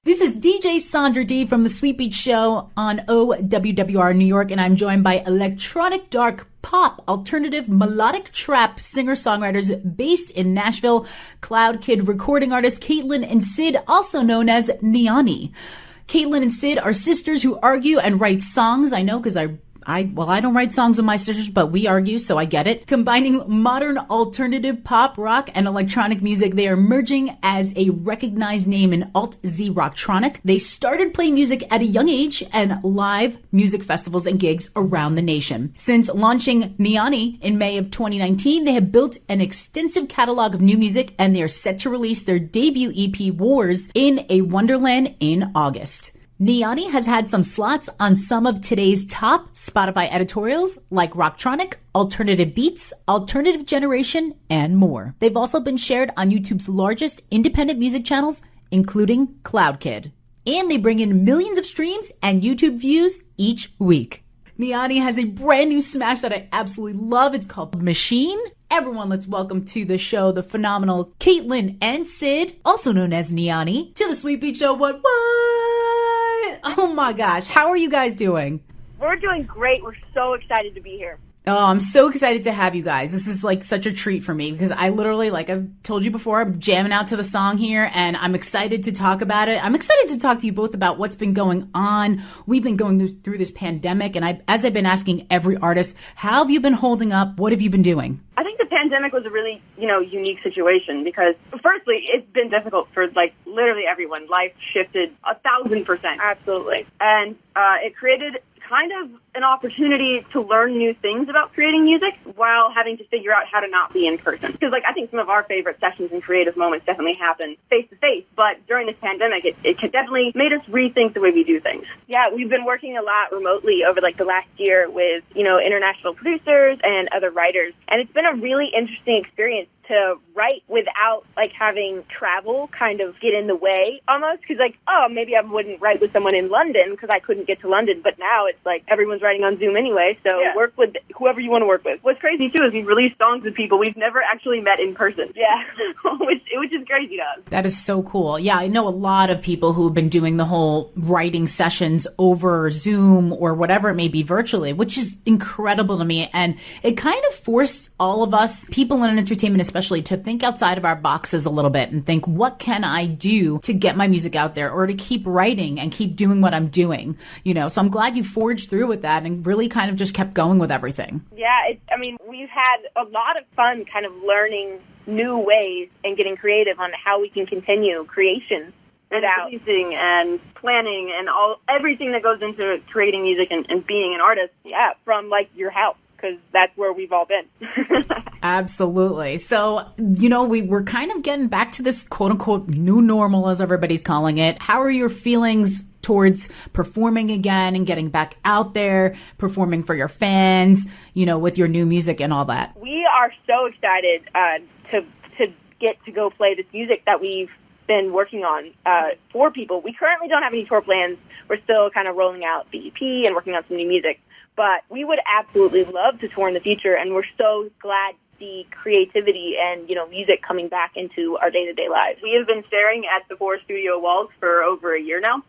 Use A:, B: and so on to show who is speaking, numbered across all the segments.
A: This is DJ Sandra Dee from the Sweet Beach Show on OWWR New York, and I'm joined by electronic dark pop, alternative, melodic trap singer-songwriters based in Nashville, Cloud Kid recording artists Caitlin and Sid, also known as Neoni. Caitlin and Sid are sisters who argue and write songs. I know because I don't write songs with my sisters, but we argue, so I get it. Combining modern alternative pop, rock, and electronic music, they are merging as a recognized name in alt-Z rocktronic. They started playing music at a young age and live music festivals and gigs around the nation. Since launching Neoni in May of 2019, they have built an extensive catalog of new music, and they are set to release their debut EP, Wars, in a Wonderland in August. Neoni has had some slots on some of today's top Spotify editorials like Rocktronic, Alternative Beats, Alternative Generation, and more. They've also been shared on YouTube's largest independent music channels, including Cloud Kid. And they bring in millions of streams and YouTube views each week. Neoni has a brand new smash that I absolutely love. It's called Machine. Everyone, let's welcome to the show the phenomenal Caitlin and Sid, also known as Neoni, to the Sweet Beach Show. What? Oh my gosh, how are you guys doing?
B: We're doing great. We're so excited to be here.
A: Oh, I'm so excited to have you guys. This is like such a treat for me because I literally, like I've told you before, I'm jamming out to the song here and I'm excited to talk about it. I'm excited to talk to you both about what's been going on. We've been going through this pandemic, and as I've been asking every artist, how have you been holding up? What have you been doing?
B: I think the pandemic was a really, unique situation because, firstly, it's been difficult for, literally everyone. Life shifted 1,000%. Absolutely. And it created kind of an opportunity to learn new things about creating music while having to figure out how to not be in person. Because, I think some of our favorite sessions and creative moments definitely happen face-to-face, but during this pandemic, it definitely made us rethink the way we do things. Yeah, we've been working a lot remotely over, the last year with, international producers and other writers, and it's been a really interesting experience to write without, having travel kind of get in the way almost, because, maybe I wouldn't write with someone in London because I couldn't get to London, but now it's everyone's writing on Zoom anyway, so work with whoever you want to work with. What's crazy, too, is we've released songs with people we've never actually met in person. Yeah, which is crazy to us.
A: That is so cool. Yeah, I know a lot of people who have been doing the whole writing sessions over Zoom or whatever it may be virtually, which is incredible to me, and it kind of forced all of us, people in entertainment especially, to think outside of our boxes a little bit and think, what can I do to get my music out there or to keep writing and keep doing what I'm doing? So I'm glad you forged through with that and really kind of just kept going with everything.
B: Yeah, we've had a lot of fun kind of learning new ways and getting creative on how we can continue creation without releasing and planning and everything that goes into creating music and being an artist. Yeah, from your house, because that's where we've all been.
A: Absolutely. So, we're kind of getting back to this quote unquote new normal, as everybody's calling it. How are your feelings towards performing again and getting back out there, performing for your fans, with your new music and all that?
B: We are so excited to get to go play this music that we've been working on for people. We currently don't have any tour plans. We're still kind of rolling out the EP and working on some new music. But we would absolutely love to tour in the future, and we're so glad to see creativity and, music coming back into our day-to-day lives. We have been staring at the 4 studio walls for over a year now.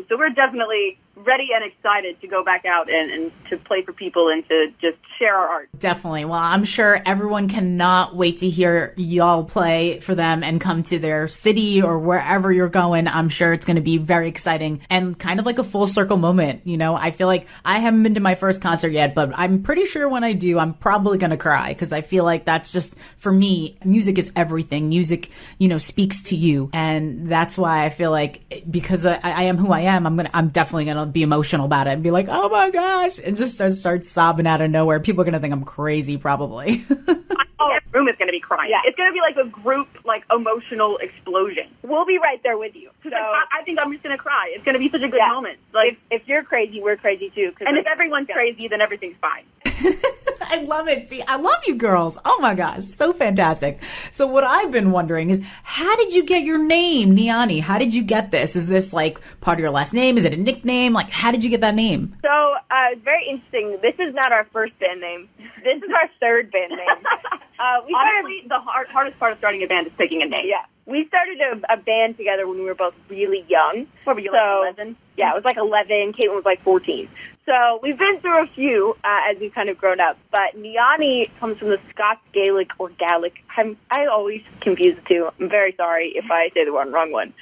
B: So we're definitely ready and excited to go back out and to play for people and to just share our art.
A: Definitely. Well, I'm sure everyone cannot wait to hear y'all play for them and come to their city or wherever you're going. I'm sure it's going to be very exciting and kind of like a full circle moment. I feel like I haven't been to my first concert yet, but I'm pretty sure when I do, I'm probably going to cry because I feel like that's just, for me, music is everything. Music, speaks to you. And that's why I feel like because I am who I am, I'm definitely going to be emotional about it and be like, oh my gosh, and just start sobbing out of nowhere. People are going to think I'm crazy, probably.
B: The room is going to be crying. Yeah. It's going to be like a group, emotional explosion. We'll be right there with you. So I think I'm just going to cry. It's going to be such a good moment. If you're crazy, we're crazy too. And if everyone's crazy, then everything's fine.
A: I love it. See, I love you girls. Oh my gosh, so fantastic. So what I've been wondering is, how did you get your name, Neoni? How did you get this? Is this part of your last name? Is it a nickname? How did you get that name?
B: So it's very interesting. This is not our first band name.
C: This is our third band name.
B: Honestly, the hardest part of starting a band is picking a name.
C: Yeah. We started a band together when we were both really young.
B: What were you, like 11?
C: Yeah, it was like 11. Caitlin was like 14. So we've been through a few as we've kind of grown up. But Neoni comes from the Scots Gaelic or Gaelic. I always confuse the two. I'm very sorry if I say the wrong one.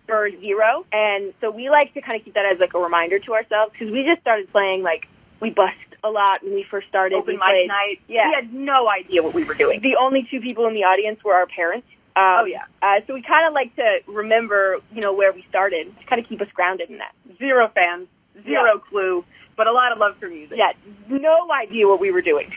C: For zero. And so we like to kind of keep that as like a reminder to ourselves because we just started playing like we busked a lot when we first started.
B: Open mic night.
C: Yeah.
B: We had no idea what we were doing.
C: The only two people in the audience were our parents. So we kind of like to remember, where we started to kind of keep us grounded in that.
B: Zero fans, zero clue, but a lot of love for music.
C: Yeah, no idea what we were doing.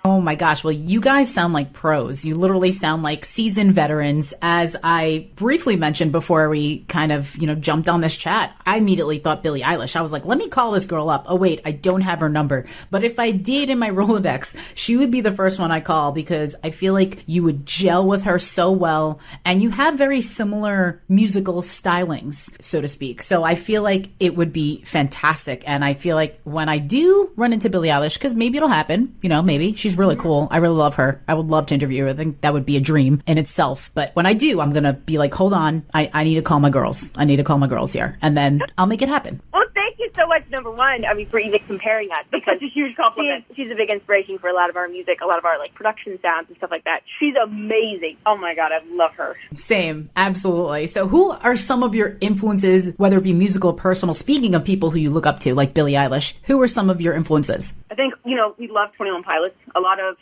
A: Oh my gosh. Well, you guys sound like pros. You literally sound like seasoned veterans. As I briefly mentioned before we kind of, jumped on this chat, I immediately thought Billie Eilish. I was like, let me call this girl up. Oh, wait, I don't have her number. But if I did in my Rolodex, she would be the first one I call because I feel like you would gel with her so well. And you have very similar musical stylings, so to speak. So I feel like it would be fantastic. And I feel like when I do run into Billie Eilish, because maybe it'll happen, maybe she's really cool. I really love her. I would love to interview her. I think that would be a dream in itself. But when I do, I'm going to be like, hold on. I need to call my girls. I need to call my girls here. And then I'll make it happen.
C: Well, thank you so much, number one, for even comparing us. Because
B: it's a huge compliment.
C: She's a big inspiration for a lot of our music, a lot of our production sounds and stuff like that. She's amazing.
B: Oh my God, I love her.
A: Same. Absolutely. So who are some of your influences, whether it be musical or personal, speaking of people who you look up to, like Billie Eilish, who are some of your influences?
B: I think, we love 21 Pilots. A lot of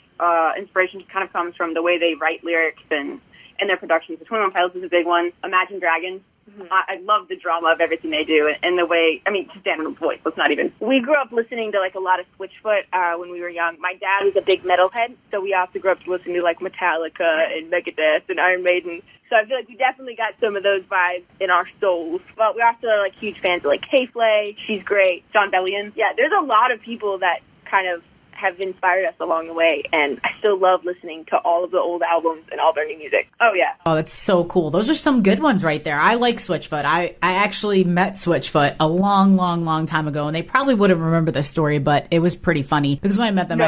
B: inspiration kind of comes from the way they write lyrics and their productions. So 21 Pilots is a big one. Imagine Dragons. Mm-hmm. I love the drama of everything they do and the way, to stand on a voice. Let's not even.
C: We grew up listening to a lot of Switchfoot when we were young. My dad was a big metalhead, so we also grew up listening to Metallica and Megadeth and Iron Maiden. So I feel like we definitely got some of those vibes in our souls. But we're also huge fans of K-Flay. She's great. John Bellion. Yeah, there's a lot of people that kind of have inspired us along the way, and I still love listening to all of the old albums and all their new music. Oh, yeah.
A: Oh, that's so cool. Those are some good ones right there. I like Switchfoot. I actually met Switchfoot a long, long, long time ago, and they probably wouldn't remember this story, but it was pretty funny because when I met them,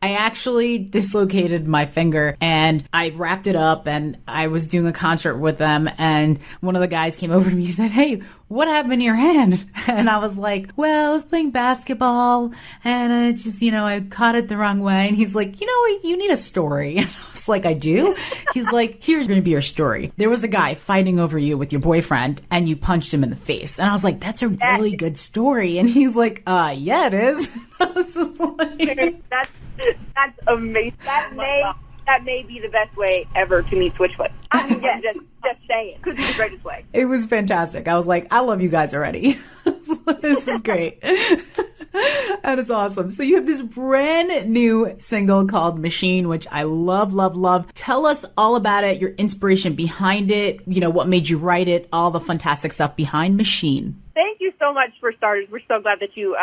A: I actually dislocated my finger and I wrapped it up and I was doing a concert with them and one of the guys came over to me and said, "Hey, what happened to your hand?" And I was like, "Well, I was playing basketball and I just, I caught it the wrong way." And he's like, "You need a story." And I was like, "I do?" He's like, "Here's going to be your story. There was a guy fighting over you with your boyfriend and you punched him in the face." And I was like, "That's a really good story." And he's like, "Yeah, it is." I was just like,
C: That's amazing. That may be the best way ever to meet Switchfoot. Just saying. Could be the greatest way.
A: It was fantastic. I was like, I love you guys already. This is great. That is awesome. So you have this brand new single called Machine, which I love, love, love. Tell us all about it, your inspiration behind it, what made you write it, all the fantastic stuff behind Machine.
C: Thank you so much for starters. We're so glad that you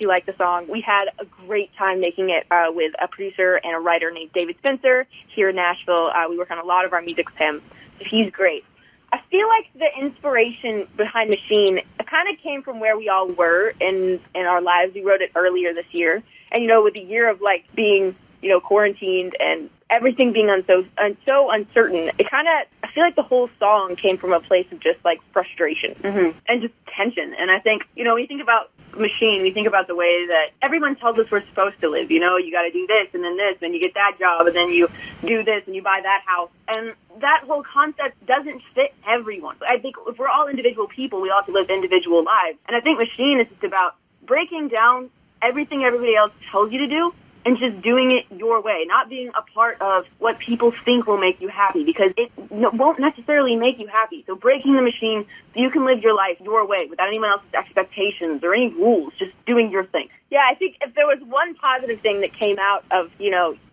C: like the song. We had a great time making it with a producer and a writer named David Spencer here in Nashville. We work on a lot of our music with him. He's great. I feel like the inspiration behind Machine kind of came from where we all were in our lives. We wrote it earlier this year. And, with the year of being, quarantined and everything being so uncertain, it kind of, I feel like the whole song came from a place of just frustration
B: and just tension. And I think, when you think about Machine, we think about the way that everyone tells us we're supposed to live. You got to do this and then this, and you get that job, and then you do this and you buy that house. And that whole concept doesn't fit everyone. I think if we're all individual people, we all have to live individual lives. And I think Machine is just about breaking down everything everybody else tells you to do and just doing it your way, not being a part of what people think will make you happy, because it won't necessarily make you happy. So breaking the machine so you can live your life your way without anyone else's expectations or any rules, just doing your thing.
C: Yeah, I think if there was one positive thing that came out of,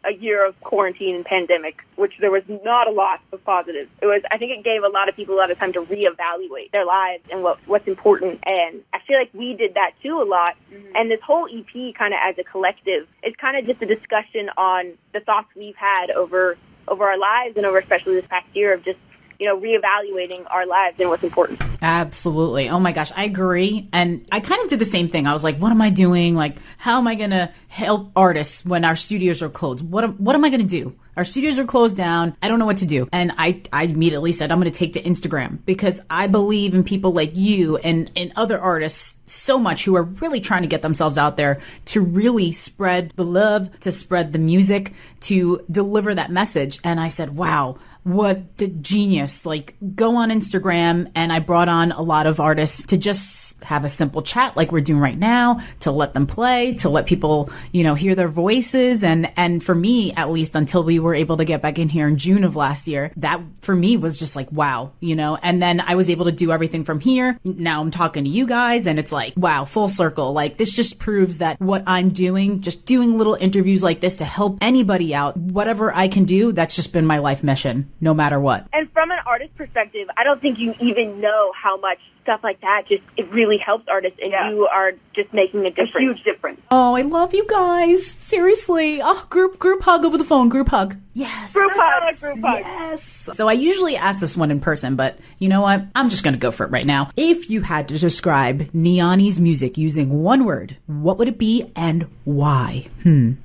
C: a year of quarantine and pandemic, which there was not a lot of positives, I think it gave a lot of people a lot of time to reevaluate their lives and what's important. And I feel like we did that too a lot. Mm-hmm. And this whole EP kind of as a collective is kind of just a discussion on the thoughts we've had over our lives and over especially this past year of just, reevaluating our lives and what's important.
A: Absolutely. Oh my gosh, I agree. And I kind of did the same thing. I was like, what am I doing? Like, how am I going to help artists when our studios are closed? What am I going to do? Our studios are closed down. I don't know what to do. And I immediately said, I'm going to take to Instagram, because I believe in people like you and other artists so much who are really trying to get themselves out there to really spread the love, to spread the music, to deliver that message. And I said, wow, what a genius. Like, go on Instagram. And I brought on a lot of artists to just have a simple chat like we're doing right now, to let them play, to let people, hear their voices. And for me, at least until we were able to get back in here in June of last year, that for me was just like, wow, and then I was able to do everything from here. Now I'm talking to you guys, and it's like, wow, full circle. Like, this just proves that what I'm doing, just doing little interviews like this to help anybody out, whatever I can do, that's just been my life mission, no matter what.
C: And from an artist perspective, I don't think you even know how much stuff like that it really helps artists, and you are just making a difference.
B: A huge difference.
A: Oh, I love you guys. Seriously. Oh, group hug over the phone. Group hug. Yes.
C: Group hug.
A: Yes. So I usually ask this one in person, but you know what? I'm just going to go for it right now. If you had to describe Neoni's music using one word, what would it be and why?
B: Ooh,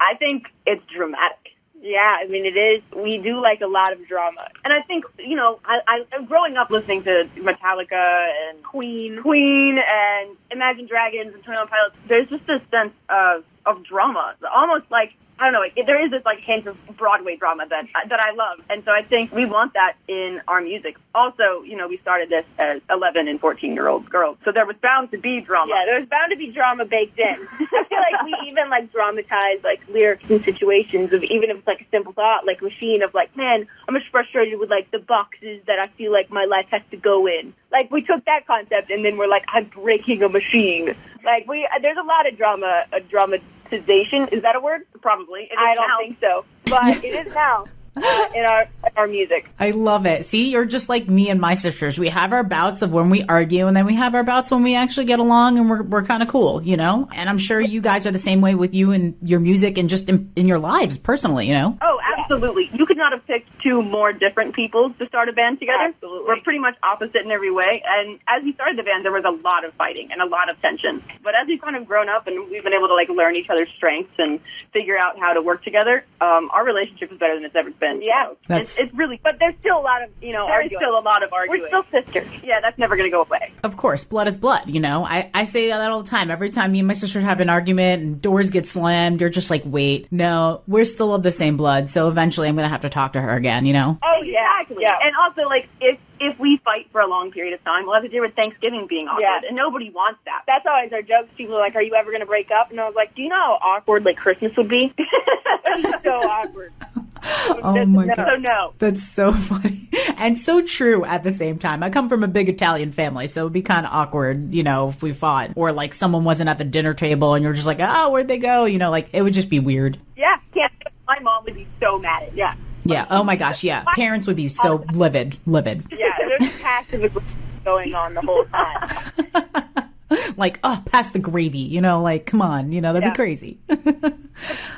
B: I think it's dramatic.
C: Yeah, I mean, it is. We do like a lot of drama.
B: And I think, I'm growing up listening to Metallica and Queen and Imagine Dragons and 21 Pilots. There's just a sense of drama, almost like, I don't know, there is this like hint of Broadway drama that I love. And so I think we want that in our music. Also, we started this as 11 and 14-year-old girls. So there was bound to be drama.
C: Yeah, there was bound to be drama baked in. I feel like we even like dramatize like lyrics and situations of, even if it's like a simple thought, like Machine, of like, man, I'm just frustrated with like the boxes that I feel like my life has to go in. Like, we took that concept and then we're like, I'm breaking a machine. Like, there's a lot of dramatization. Is that a word?
B: Probably.
C: I don't think so, but it is now. In our music.
A: I love it. See, you're just like me and my sisters. We have our bouts of when we argue, and then we have our bouts when we actually get along and we're kind of cool, And I'm sure you guys are the same way with you and your music and just in your lives personally,
B: Oh, absolutely. You could not have picked two more different people to start a band together.
C: Absolutely.
B: We're pretty much opposite in every way. And as we started the band, there was a lot of fighting and a lot of tension. But as we've kind of grown up and we've been able to like learn each other's strengths and figure out how to work together, our relationship is better than it's ever been.
C: Yeah,
B: it's really,
C: but there's still a lot of,
B: there's still a lot of arguing.
C: We're still sisters.
B: Yeah, that's never going to go away.
A: Of course, blood is blood, I say that all the time. Every time me and my sisters have an argument and doors get slammed, you're just like, wait, no, we're still of the same blood. So eventually I'm going to have to talk to her again,
B: Oh, exactly. Yeah. And also, like, if we fight for a long period of time, we'll have to deal with Thanksgiving being awkward. Yeah. And nobody wants that.
C: That's always our jokes. People are like, are you ever going to break up? And I was like, do you know how awkward, like, Christmas would be? It's so awkward.
A: Oh my God.
B: So no.
A: That's so funny. And so true at the same time. I come from a big Italian family, so it'd be kind of awkward, if we fought. Or like someone wasn't at the dinner table and you're just like, oh, where'd they go? Like it would just be weird.
B: Yeah. My mom would be so mad at
A: Yeah. Oh my gosh. Yeah. Parents would be so livid.
C: Yeah. There's passive aggression going on the whole time.
A: Like, oh, pass the gravy, like, come on, that'd be crazy.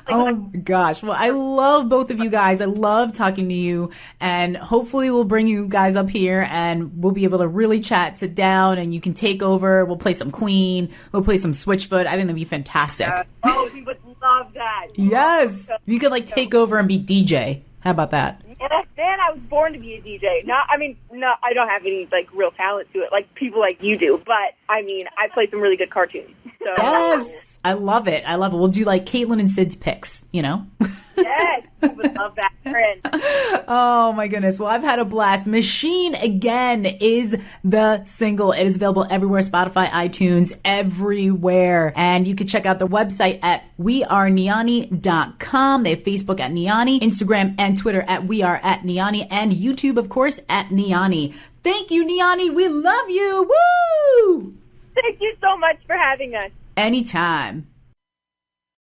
A: Oh my gosh. Well, I love both of you guys. I love talking to you, and hopefully we'll bring you guys up here and we'll be able to really chat, sit down, and you can take over. We'll play some Queen. We'll play some Switchfoot. I think that'd be fantastic.
B: We would love that.
A: Yes. You could like take over and be DJ. How about that?
C: Man, I was born to be a DJ. I don't have any like real talent to it, like people like you do. But I play some really good cartoons. So.
A: Yes, I love it. We'll do like Caitlin and Sid's picks.
C: Yes, I would love that. Friend.
A: Oh my goodness. Well, I've had a blast. Machine Again is the single. It is available everywhere, Spotify, iTunes, everywhere. And you can check out the website at weareneoni.com. They have Facebook at Neoni, Instagram and Twitter at weareatneoni, and YouTube, of course, at Neoni. Thank you, Neoni. We love you. Woo!
C: Thank you so much for having us.
A: Anytime.